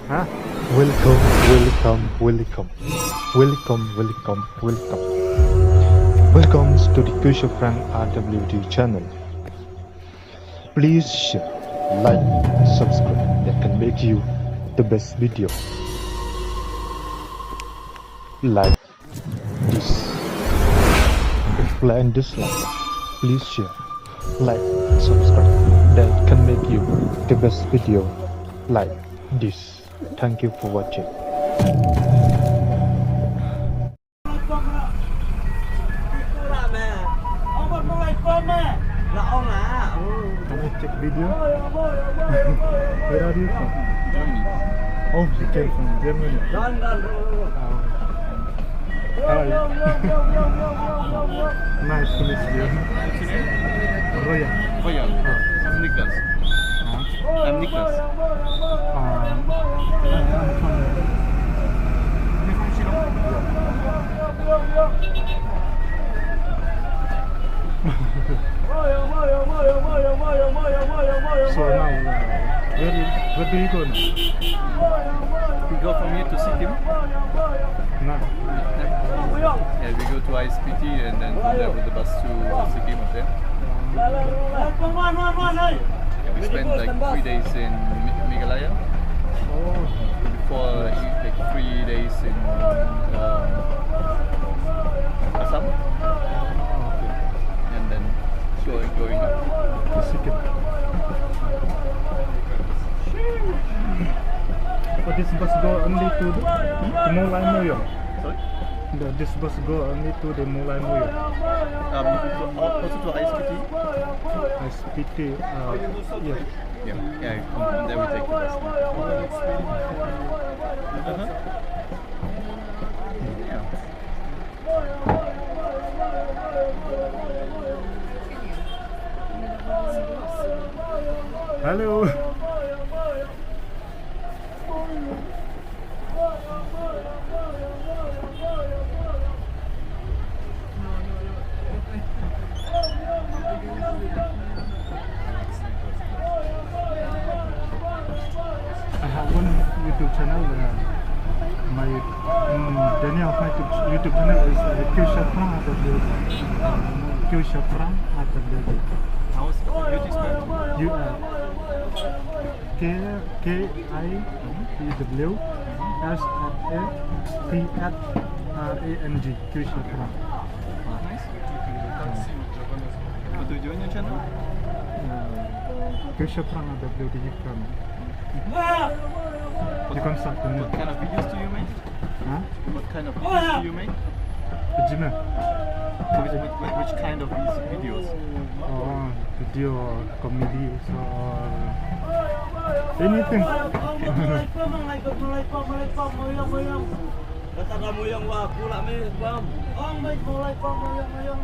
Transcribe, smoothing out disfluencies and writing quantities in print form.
Huh? Welcome, welcome, welcome, welcome, welcome, welcome. Welcome to the Kynduh Frank RWD channel. Please share, like, subscribe. That can make you the best video. Like this. Reply and dislike. Please share, like, subscribe. That can make you the best video like this. Thank you for watching. Can I take video? Where are you from? Germany. Oh, you came from Germany. Hi. Nice to meet you. What's your name? Roya. Oh yeah. I'm Nicolas. Huh? I'm Nicolas. I'm from You're from Shillong? So now, where do you go now? We go from here to Sikkim. Now, Yeah, we go to ISPT and then from there with the bus to Sikkim up there. Yeah, we spent like 3 days in Meghalaya. oh, Before like 3 days in Assam, okay. and then going up. To Sikkim. But this bus go only to Mulai Moyong. Sorry. This bus go only to the Mulai Moyong. Also to ISPT. SPT, yeah. Yeah. From there we take the bus. Yeah. Hello. I have one YouTube channel. My Daniel, my YouTube channel is Kynduh Frank Kynduh Frank RWD. How is beauty spelled? You KIEW SFAPHRANG Kynduh Frank. Nice. What do you do in your channel? Kynduh Frank RWD from. You can start the What kind of videos do you make? Huh? What kind of videos do you make? Gina. Which kind of these videos? Oh, video comedy or anything. Kata kamu yang wah pula mi, bam. Oh, baik mulai pom, moyong.